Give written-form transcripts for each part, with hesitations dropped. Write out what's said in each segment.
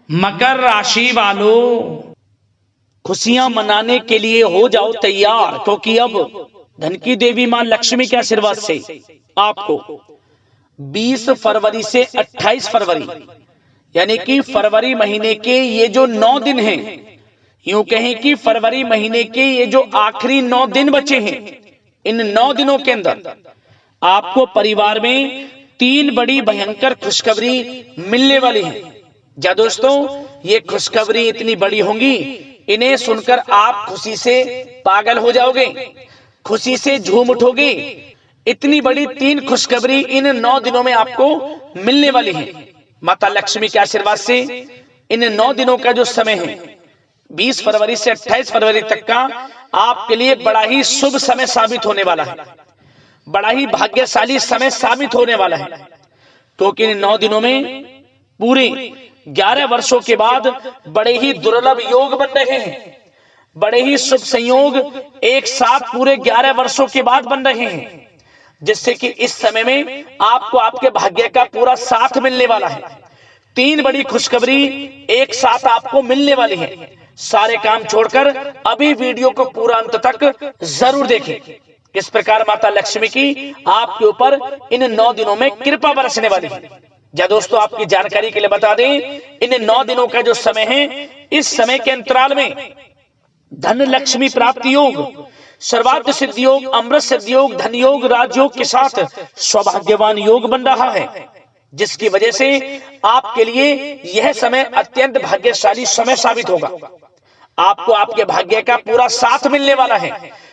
मकर राशि वालों, खुशियां मनाने के लिए हो जाओ तैयार, क्योंकि अब धन की देवी मां लक्ष्मी के आशीर्वाद से आपको 20 फरवरी से 28 फरवरी यानी कि फरवरी महीने के ये जो 9 दिन हैं, यूं कहें कि फरवरी महीने के ये जो आखिरी 9 दिन बचे हैं, इन 9 दिनों के अंदर आपको परिवार में 3 बड़ी भयंकर खुशखबरी मिलने वाली है। क्या दोस्तों, ये खुशखबरी इतनी बड़ी होंगी, इन्हें सुनकर आप खुशी से पागल हो जाओगे, खुशी से झूम उठोगे। इतनी बड़ी 3 खुशखबरी इन 9 दिनों में आपको मिलने वाली है। माता लक्ष्मी के आशीर्वाद से इन 9 दिनों का जो समय है 20 फरवरी से 28 फरवरी तक का आपके लिए बड़ा ही शुभ समय साबित होने वाला है, बड़ा ही भाग्यशाली समय साबित होने वाला है, क्योंकि इन 9 दिनों में पूरे 11 वर्षों के बाद बड़े ही दुर्लभ योग बन रहे हैं, बड़े ही शुभ संयोग एक साथ पूरे 11 वर्षों के बाद बन रहे हैं, जिससे कि इस समय में आपको आपके भाग्य का पूरा साथ मिलने वाला है। 3 बड़ी खुशखबरी एक साथ आपको मिलने वाली है। सारे काम छोड़कर अभी वीडियो को पूरा अंत तक जरूर देखें। किस प्रकार माता लक्ष्मी की आपके ऊपर इन 9 दिनों में कृपा बरसने वाली है। या दोस्तों, आपकी जानकारी के लिए बता दें, इन 9 दिनों का जो समय है, इस समय के अंतराल में धन लक्ष्मी प्राप्ति योग, सर्वार्थ सिद्धि योग, अमृत सिद्धि योग, धन योग, राजयोग के साथ सौभाग्यवान योग बन रहा है, जिसकी वजह से आपके लिए यह समय अत्यंत भाग्यशाली समय साबित होगा। आपको आपके भाग्य का पूरा साथ मिलने वाला है।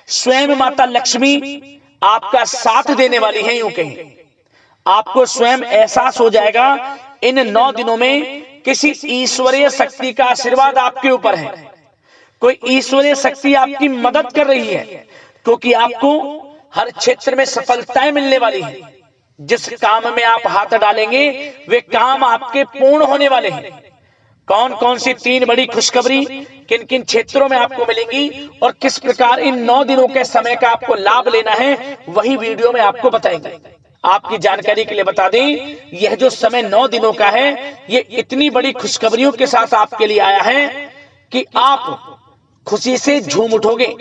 स्वयं माता लक्ष्मी आपका साथ देने वाली है। यूं कहें, आपको स्वयं एहसास हो जाएगा इन 9 दिनों में किसी ईश्वरीय शक्ति का आशीर्वाद आपके ऊपर है, कोई ईश्वरीय शक्ति आपकी मदद कर रही है, क्योंकि आपको हर क्षेत्र में सफलताएं मिलने वाली है। जिस काम में आप हाथ डालेंगे वे काम आपके पूर्ण होने वाले हैं। कौन कौन सी 3 बड़ी खुशखबरी किन किन क्षेत्रों में आपको मिलेंगी और किस प्रकार इन 9 दिनों के समय का आपको लाभ लेना है, वही वीडियो में आपको बताएंगे। आपकी जानकारी के लिए बता दें, यह जो समय 9 दिनों का है, ये इतनी बड़ी खुशखबरियों के साथ आपके लिए आया है कि आप खुशी से झूम उठोगे।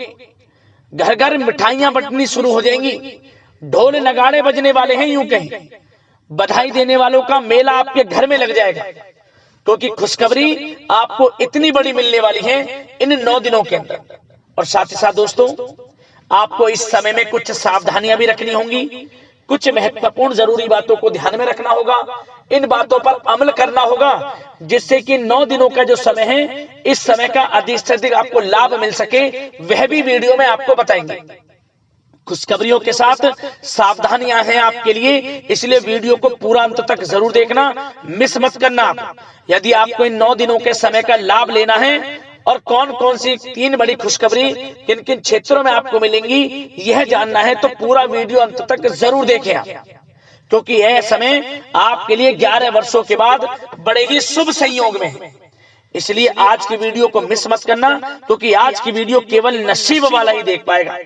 घर घर मिठाइयां बंटनी शुरू हो जाएंगी, ढोल नगाड़े बजने वाले हैं। यूं कहें, बधाई देने वालों का मेला आपके घर में लग जाएगा, क्योंकि खुशखबरी आपको इतनी बड़ी मिलने वाली है इन 9 दिनों के अंदर। और साथ ही साथ दोस्तों, आपको इस समय में कुछ सावधानियां भी रखनी होंगी, कुछ महत्वपूर्ण जरूरी बातों को ध्यान में रखना होगा, इन बातों पर अमल करना होगा, जिससे कि 9 दिनों का जो समय है, इस समय का अधिक से अधिक आपको लाभ मिल सके, वह भी वीडियो में आपको बताएंगे। खुशखबरियों के साथ सावधानियां हैं आपके लिए, इसलिए वीडियो को पूरा अंत तक जरूर देखना, मिस मत करना। आप यदि आपको इन 9 दिनों के समय का लाभ लेना है और कौन कौन सी 3 बड़ी खुशखबरी किन किन क्षेत्रों में आपको मिलेंगी, यह जानना है तो पूरा वीडियो अंत तक जरूर देखें आप, क्योंकि यह समय आपके लिए 11 वर्षों के बाद बड़े ही शुभ संयोग में है। इसलिए आज की वीडियो को मिस मत करना, क्योंकि आज की वीडियो केवल नसीब वाला ही देख पाएगा,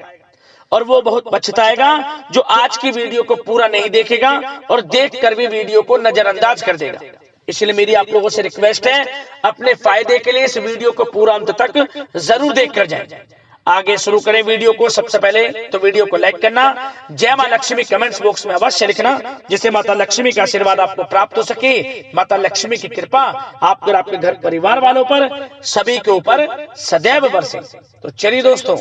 और वो बहुत पछताएगा जो आज की वीडियो को पूरा नहीं देखेगा और देखकर भी वीडियो को नजरअंदाज कर देगा। इसलिए मेरी आप लोगों से रिक्वेस्ट है, अपने फायदे के लिए इस वीडियो को पूरा अंत तक जरूर देखकर जाएं। आगे शुरू करें वीडियो को। सबसे पहले तो वीडियो को लाइक करना, जय मां लक्ष्मी कमेंट्स बॉक्स में अवश्य लिखना, जिससे माता लक्ष्मी का आशीर्वाद आपको प्राप्त हो सके, माता लक्ष्मी की कृपा आपको और आपके घर परिवार वालों पर सभी के ऊपर सदैव बरसे। तो चलिए दोस्तों,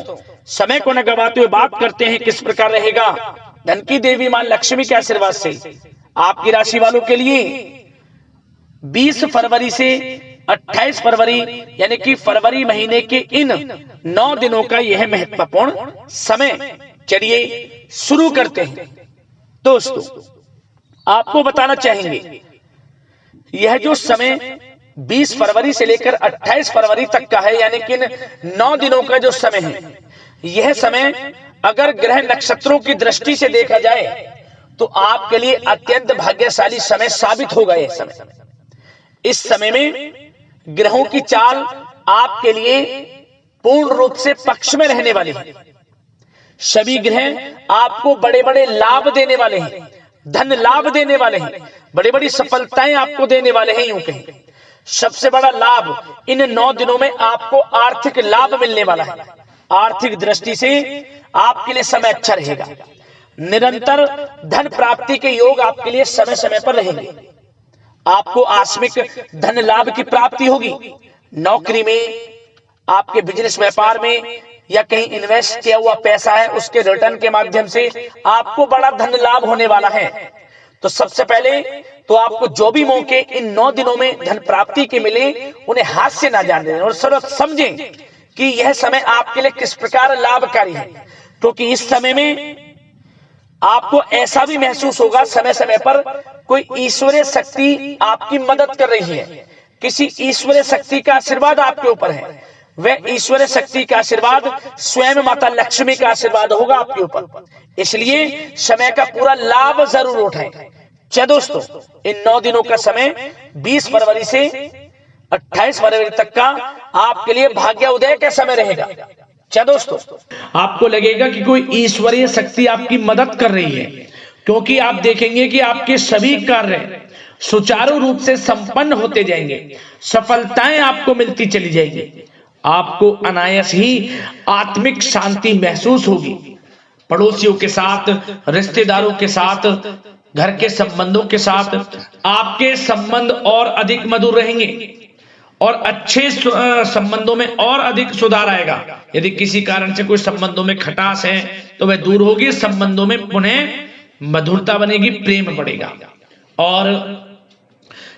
समय को न गवाते हुए बात करते हैं किस प्रकार रहेगा धन की देवी मां लक्ष्मी के आशीर्वाद से आपकी राशि वालों के लिए 20 फरवरी से 28 फरवरी यानी कि फरवरी महीने के इन 9 दिनों का यह महत्वपूर्ण समय। चलिए शुरू करते हैं। दोस्तों, आपको बताना चाहेंगे, यह जो समय 20 फरवरी से लेकर 28 फरवरी तक का है, यानी कि इन 9 दिनों का जो समय है, यह समय अगर ग्रह नक्षत्रों की दृष्टि से देखा जाए तो आपके लिए अत्यंत भाग्यशाली समय साबित होगा। यह समय, इस समय में ग्रहों की चाल आपके लिए पूर्ण रूप से पक्ष में रहने वाली है। सभी ग्रह आपको बड़े बड़े लाभ देने वाले हैं, धन लाभ देने वाले हैं, बड़ी बड़ी सफलताएं आपको देने वाले हैं। यूं कहें सबसे बड़ा लाभ इन 9 दिनों में आपको आर्थिक लाभ मिलने वाला है। आर्थिक दृष्टि से आपके लिए समय अच्छा रहेगा। निरंतर धन प्राप्ति के योग आपके लिए समय समय पर रहेंगे। आपको आकस्मिक धन लाभ की प्राप्ति होगी। नौकरी में, आपके बिजनेस व्यापार में या कहीं इन्वेस्ट किया हुआ पैसा है उसके रिटर्न के माध्यम से आपको बड़ा धन लाभ होने वाला है। तो सबसे पहले तो आपको जो भी मौके इन 9 दिनों में धन प्राप्ति के मिले उन्हें हाथ से ना जाने दें और समझें कि यह समय आपके लिए किस प्रकार लाभकारी है, क्योंकि इस समय में आपको ऐसा भी महसूस होगा समय समय पर कोई ईश्वरीय शक्ति आपकी मदद कर रही है। किसी ईश्वरीय शक्ति का आशीर्वाद आपके ऊपर है। वह ईश्वरीय शक्ति का आशीर्वाद स्वयं माता लक्ष्मी का आशीर्वाद होगा आपके ऊपर। इसलिए समय का पूरा लाभ जरूर उठाएं। चलिए दोस्तों, इन 9 दिनों का समय 20 फरवरी से 28 फरवरी तक का आपके लिए भाग्य उदय का समय रहेगा। क्या दोस्तों, आपको लगेगा कि कोई ईश्वरीय शक्ति आपकी मदद कर रही है, क्योंकि आप देखेंगे कि आपके सभी कार्य सुचारू रूप से संपन्न होते जाएंगे। सफलताएं आपको मिलती चली जाएंगी। आपको अनायास ही आत्मिक शांति महसूस होगी। पड़ोसियों के साथ, रिश्तेदारों के साथ, घर के संबंधों के साथ आपके संबंध और अधिक मधुर रहेंगे और अच्छे संबंधों में और अधिक सुधार आएगा। यदि किसी कारण से कोई संबंधों में खटास है तो वह दूर होगी। संबंधों में पुनः मधुरता बनेगी, प्रेम बढ़ेगा। और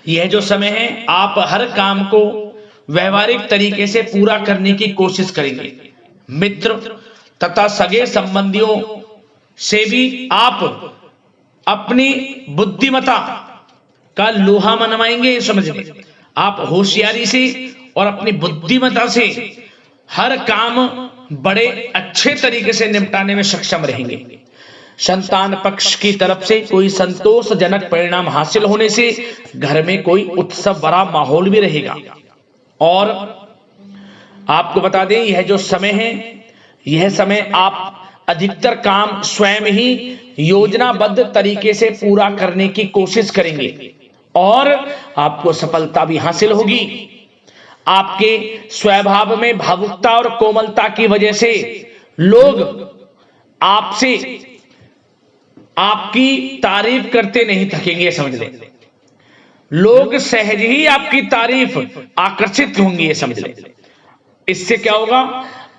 यह जो समय है आप हर काम को व्यवहारिक तरीके से पूरा करने की कोशिश करेंगे। मित्र तथा सगे संबंधियों से भी आप अपनी बुद्धिमत्ता का लोहा मनवाएंगे। समझिए, आप होशियारी से और अपनी बुद्धिमत्ता से हर काम बड़े अच्छे तरीके से निपटाने में सक्षम रहेंगे। संतान पक्ष की तरफ से कोई संतोषजनक परिणाम हासिल होने से घर में कोई उत्सव भरा माहौल भी रहेगा। और आपको बता दें, यह जो समय है, यह समय आप अधिकतर काम स्वयं ही योजनाबद्ध तरीके से पूरा करने की कोशिश करेंगे और आपको सफलता भी हासिल होगी। आपके स्वभाव में भावुकता और कोमलता की वजह से लोग आपसे आपकी तारीफ करते नहीं थकेंगे। समझ लें, लोग सहज ही आपकी तारीफ आकर्षित होंगे। समझ लें, इससे क्या होगा,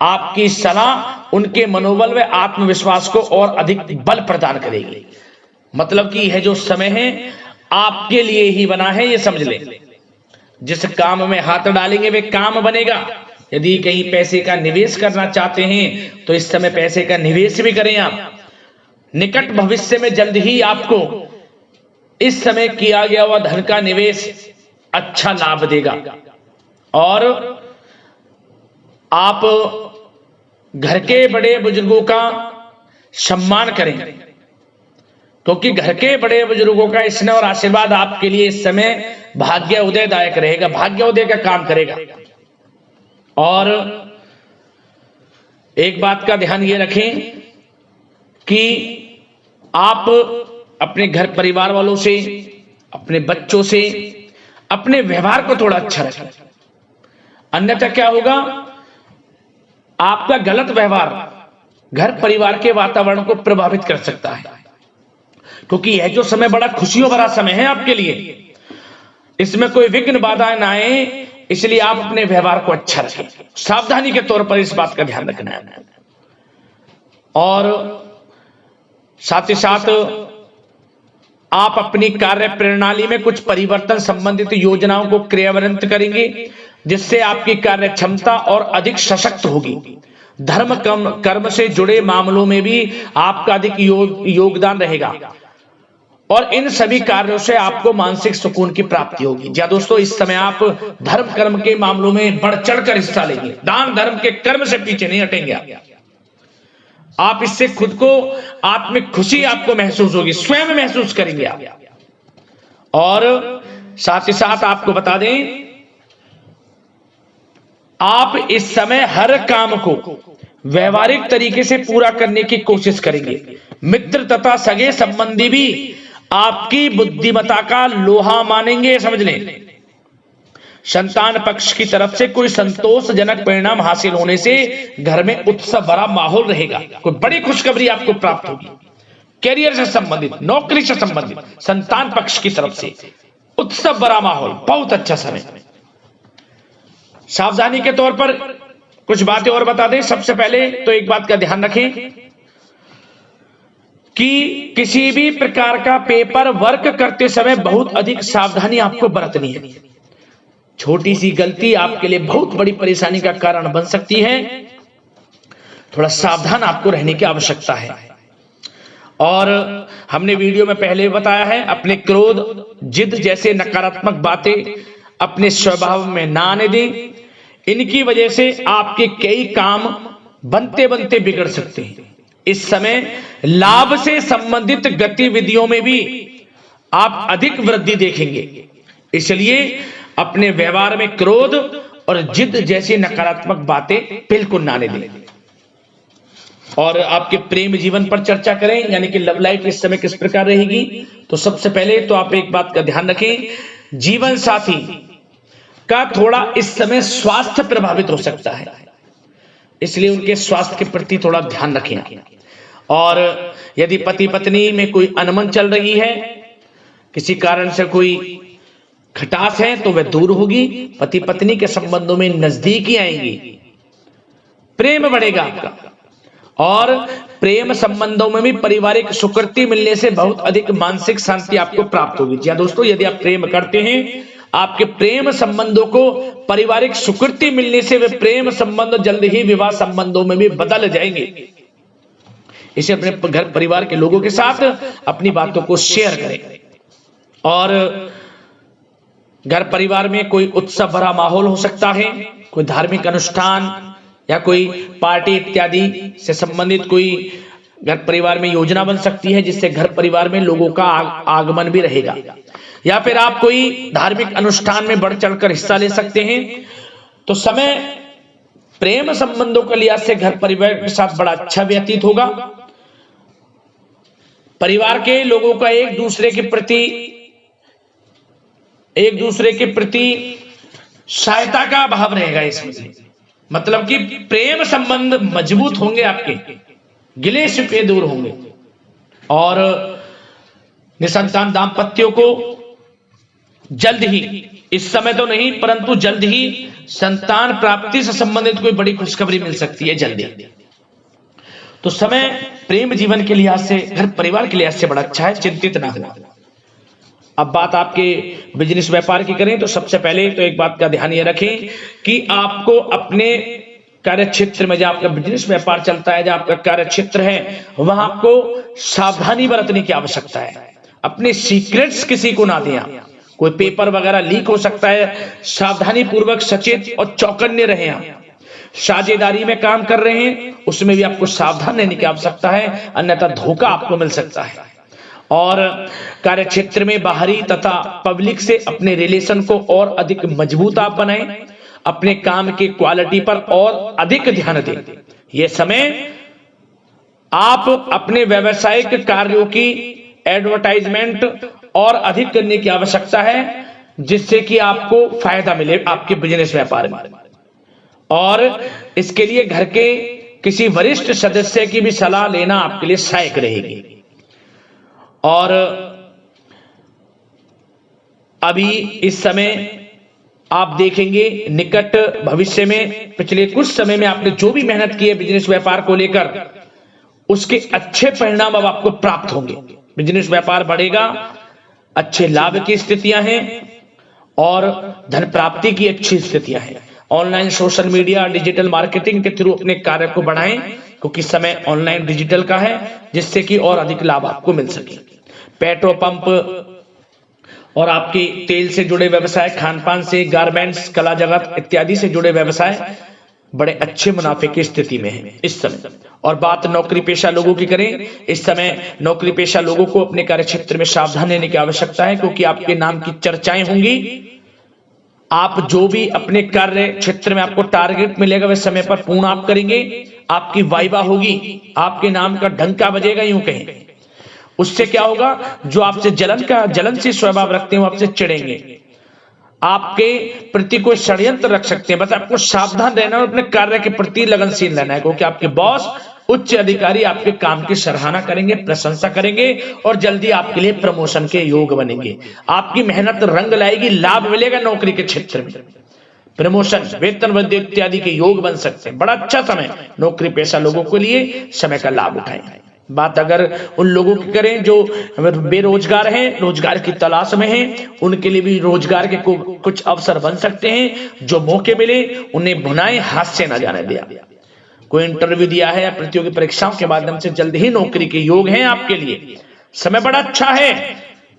आपकी सलाह उनके मनोबल व आत्मविश्वास को और अधिक बल प्रदान करेगी। मतलब कि यह जो समय है आपके लिए ही बना है, ये समझ लें। जिस काम में हाथ डालेंगे वे काम बनेगा। यदि कहीं पैसे का निवेश करना चाहते हैं तो इस समय पैसे का निवेश भी करें आप। निकट भविष्य में जल्द ही आपको इस समय किया गया हुआ धन का निवेश अच्छा लाभ देगा। और आप घर के बड़े बुजुर्गों का सम्मान करें, क्योंकि घर के बड़े बुजुर्गों का स्नेह और आशीर्वाद आपके लिए इस समय भाग्य उदयदायक रहेगा, भाग्य उदय का काम करेगा। और एक बात का ध्यान ये रखें कि आप अपने घर परिवार वालों से, अपने बच्चों से अपने व्यवहार को थोड़ा अच्छा रखें। अन्यथा क्या होगा, आपका गलत व्यवहार घर परिवार के वातावरण को प्रभावित कर सकता है। क्योंकि यह जो समय बड़ा खुशियों भरा समय है आपके लिए, इसमें कोई विघ्न बाधाएं ना आए, इसलिए आप अपने व्यवहार को अच्छा रखें। सावधानी के तौर पर इस बात का ध्यान रखना है। और साथ ही साथ आप अपनी कार्य प्रणाली में कुछ परिवर्तन संबंधित योजनाओं को क्रियान्वित करेंगे, जिससे आपकी कार्य क्षमता और अधिक सशक्त होगी। धर्म कर्म से जुड़े मामलों में भी आपका अधिक योगदान रहेगा और इन सभी कार्यों से आपको मानसिक सुकून की प्राप्ति होगी। जी दोस्तों, इस समय आप धर्म कर्म के मामलों में बढ़ चढ़कर हिस्सा लेंगे। दान धर्म के कर्म से पीछे नहीं हटेंगे आप। इससे खुद को आत्मिक खुशी आपको महसूस होगी, स्वयं महसूस करेंगे आप। और साथ ही साथ आपको बता दें, आप इस समय हर काम को व्यवहारिक तरीके से पूरा करने की कोशिश करेंगे। मित्र तथा सगे संबंधी भी आपकी बुद्धिमत्ता का लोहा मानेंगे। समझ लें, संतान पक्ष की तरफ से कोई संतोषजनक परिणाम हासिल होने से घर में उत्सव भरा माहौल रहेगा। कोई बड़ी खुशखबरी आपको प्राप्त होगी। कैरियर से संबंधित, नौकरी से संबंधित, संतान पक्ष की तरफ से उत्सव भरा माहौल, बहुत अच्छा समय। सावधानी के तौर पर कुछ बातें और बता दें। सबसे पहले तो एक बात का ध्यान रखें कि किसी भी प्रकार का पेपर वर्क करते समय बहुत अधिक सावधानी आपको बरतनी है। छोटी सी गलती आपके लिए बहुत बड़ी परेशानी का कारण बन सकती है। थोड़ा सावधान आपको रहने की आवश्यकता है। और हमने वीडियो में पहले बताया है, अपने क्रोध, जिद जैसे नकारात्मक बातें अपने स्वभाव में ना आने दें। इनकी वजह से आपके कई काम बनते बनते बिगड़ सकते हैं। इस समय लाभ से संबंधित गतिविधियों में भी आप अधिक वृद्धि देखेंगे। इसलिए अपने व्यवहार में क्रोध और जिद जैसी नकारात्मक बातें बिल्कुल ना आने दें। और आपके प्रेम जीवन पर चर्चा करें, यानी कि लव लाइफ इस समय किस प्रकार रहेगी। तो सबसे पहले तो आप एक बात का ध्यान रखें, जीवन साथी का थोड़ा इस समय स्वास्थ्य प्रभावित हो सकता है, इसलिए उनके स्वास्थ्य के प्रति थोड़ा ध्यान रखें। और यदि पति पत्नी में कोई अनबन चल रही है, किसी कारण से कोई खटास है, तो वह दूर होगी। पति पत्नी के संबंधों में नजदीकी आएंगी, प्रेम बढ़ेगा आपका। और प्रेम संबंधों में भी पारिवारिक स्वीकृति मिलने से बहुत अधिक मानसिक शांति आपको प्राप्त होगी। जी दोस्तों, यदि आप प्रेम करते हैं, आपके प्रेम संबंधों को पारिवारिक स्वीकृति मिलने से वे प्रेम संबंध जल्द ही विवाह संबंधों में भी बदल जाएंगे। इसे अपने घर परिवार के लोगों के साथ अपनी बातों को शेयर करें। और घर परिवार में कोई उत्सव भरा माहौल हो सकता है, कोई धार्मिक अनुष्ठान या कोई पार्टी इत्यादि से संबंधित कोई घर परिवार में योजना बन सकती है, जिससे घर परिवार में लोगों का आगमन भी रहेगा। या फिर आप कोई धार्मिक अनुष्ठान में बढ़ चढ़कर हिस्सा ले सकते हैं। तो समय प्रेम संबंधों के लिहाज से घर परिवार के साथ बड़ा अच्छा व्यतीत होगा। परिवार के लोगों का एक दूसरे के प्रति सहायता का भाव रहेगा इसमें। मतलब कि प्रेम संबंध मजबूत होंगे, आपके गिले शिकवे दूर होंगे। और निसंतान दाम्पत्यों को जल्द ही, इस समय तो नहीं परंतु जल्द ही संतान प्राप्ति से संबंधित कोई बड़ी खुशखबरी मिल सकती है जल्दी। तो समय प्रेम जीवन के लिहाज से, घर परिवार के लिहाज से बड़ा अच्छा है, चिंतित ना हो। अब बात आपके बिजनेस व्यापार की करें तो सबसे पहले तो एक बात का ध्यान ये रखें कि आपको अपने कार्य क्षेत्र में, जहां आपका बिजनेस व्यापार चलता है, जहां आपका कार्य क्षेत्र है, वहां आपको सावधानी बरतने की आवश्यकता है। अपने सीक्रेट्स किसी को ना दें। कोई पेपर वगैरह लीक हो सकता है, सावधानी पूर्वक सचेत और चौकन्ने रहें। आप साझेदारी में काम कर रहे हैं, उसमें भी आपको सावधान रहने की आवश्यकता है, अन्यथा धोखा आपको मिल सकता है। और कार्य क्षेत्र में बाहरी तथा पब्लिक से अपने रिलेशन को और अधिक मजबूत आप बनाएं। अपने काम की क्वालिटी पर और अधिक ध्यान दें। यह समय आप अपने व्यावसायिक कार्यों की एडवर्टाइजमेंट और अधिक करने की आवश्यकता है, जिससे कि आपको फायदा मिले आपके बिजनेस व्यापार में। और इसके लिए घर के किसी वरिष्ठ सदस्य की भी सलाह लेना आपके लिए सहायक रहेगी। और अभी इस समय आप देखेंगे, निकट भविष्य में, पिछले कुछ समय में आपने जो भी मेहनत की है बिजनेस व्यापार को लेकर, उसके अच्छे परिणाम अब आपको प्राप्त होंगे। बिजनेस व्यापार बढ़ेगा, अच्छे लाभ की स्थितियां हैं और धन प्राप्ति की अच्छी स्थितियां हैं। Online, social media, digital marketing के थ्रू अपने कार्य को बढ़ाएं, क्योंकि समय ऑनलाइन डिजिटल का है, जिससे कि और अधिक लाभ आपको मिल सके। पेट्रोल पंप और आपके तेल से जुड़े व्यवसाय, खान पान से, गारमेंट्स, कला जगत इत्यादि से जुड़े व्यवसाय बड़े अच्छे मुनाफे की स्थिति में है इस समय। और बात नौकरी पेशा लोगों की करें, इस समय नौकरी पेशा लोगों को अपने कार्य क्षेत्र में सावधान रहने की आवश्यकता है, क्योंकि आपके नाम की चर्चाएं होंगी। आप जो भी अपने कार्य क्षेत्र में आपको टारगेट मिलेगा, वह समय पर पूर्ण आप करेंगे। आपकी वाइवा होगी, आपके नाम का डंका बजेगा, यूं कहें। उससे क्या होगा, जो आपसे जलन से स्वभाव रखते हैं वो आपसे चिढ़ेंगे। आपके प्रति कोई षड्यंत्र रख सकते हैं। बस आपको सावधान रहना और अपने कार्य के प्रति लगनशील रहना है, क्योंकि आपके बॉस उच्च अधिकारी आपके काम की सराहना करेंगे, प्रशंसा करेंगे और जल्दी आपके लिए प्रमोशन के योग बनेंगे। आपकी मेहनत रंग लाएगी, लाभ मिलेगा नौकरी के क्षेत्र में, प्रमोशन, वेतन वृद्धि इत्यादि के योग बन सकते हैं। बड़ा अच्छा समय नौकरी पेशा लोगों के लिए, समय का लाभ उठाएं। बात अगर उन लोगों की करें जो बेरोजगार हैं, रोजगार की तलाश में हैं, उनके लिए भी रोजगार के कुछ अवसर बन सकते हैं। जो मौके मिले उन्हें भुनाएं, हाथ से न जाने दिया। कोई इंटरव्यू दिया है या प्रतियोगी परीक्षाओं के माध्यम से जल्द ही नौकरी के योग हैं आपके लिए। समय बड़ा अच्छा है।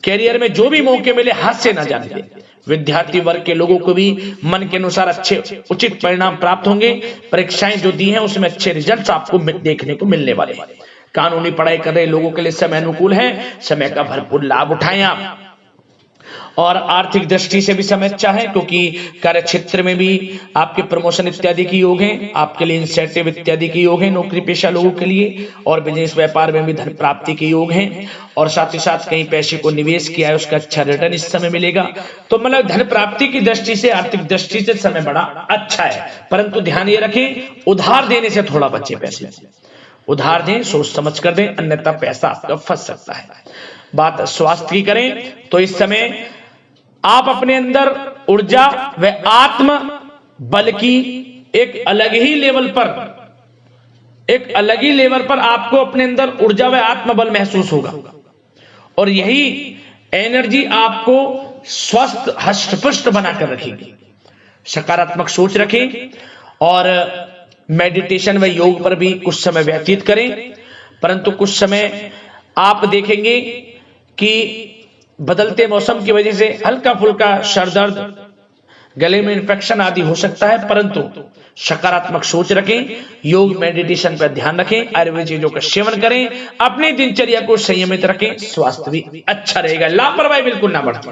कैरियर में जो भी मौके मिले हाथ से न जाने दें। विद्यार्थी वर्ग के लोगों को भी मन के अनुसार अच्छे उचित परिणाम प्राप्त होंगे। परीक्षाएं जो दी हैं उसमें अच्छे रिजल्ट आपको देखने को मिलने वाले हैं। कानूनी पढ़ाई कर रहे लोगों के लिए समय अनुकूल है, समय का भरपूर लाभ उठाएं आप। और आर्थिक दृष्टि से भी समय अच्छा है, क्योंकि कार्य क्षेत्र में भी आपके प्रमोशन इत्यादि के योग हैं, आपके लिए इंसेंटिव इत्यादि के योग हैं नौकरी पेशा लोगों के लिए। और बिजनेस व्यापार में भी धन प्राप्ति के योग हैं, और साथ ही साथ कहीं पैसे को निवेश किया है उसका अच्छा रिटर्न इस समय मिलेगा। तो मतलब धन प्राप्ति की दृष्टि से, आर्थिक दृष्टि से समय बड़ा अच्छा है। परंतु ध्यान ये रखें, उधार देने से थोड़ा बचे। पैसे उधार दें, सोच समझ कर दें, अन्यथा पैसा आपका फंस सकता है। बात स्वास्थ्य की करें तो इस समय आप अपने अंदर ऊर्जा व आत्म बल की एक अलग ही लेवल पर आपको अपने अंदर ऊर्जा व आत्म बल महसूस होगा, और यही एनर्जी आपको स्वस्थ हष्ट-पुष्ट बनाकर रखेगी। सकारात्मक सोच रखें और मेडिटेशन व योग पर भी कुछ समय व्यतीत करें। परंतु कुछ समय आप देखेंगे कि बदलते मौसम की वजह से हल्का फुल्का सर दर्द, गले में इन्फेक्शन आदि हो सकता है, परंतु सकारात्मक सोच रखें, योग मेडिटेशन पर ध्यान रखें, आयुर्वेद चीजों का सेवन करें, अपनी दिनचर्या को संयमित रखें, स्वास्थ्य भी अच्छा रहेगा। लापरवाही बिल्कुल ना बरतें।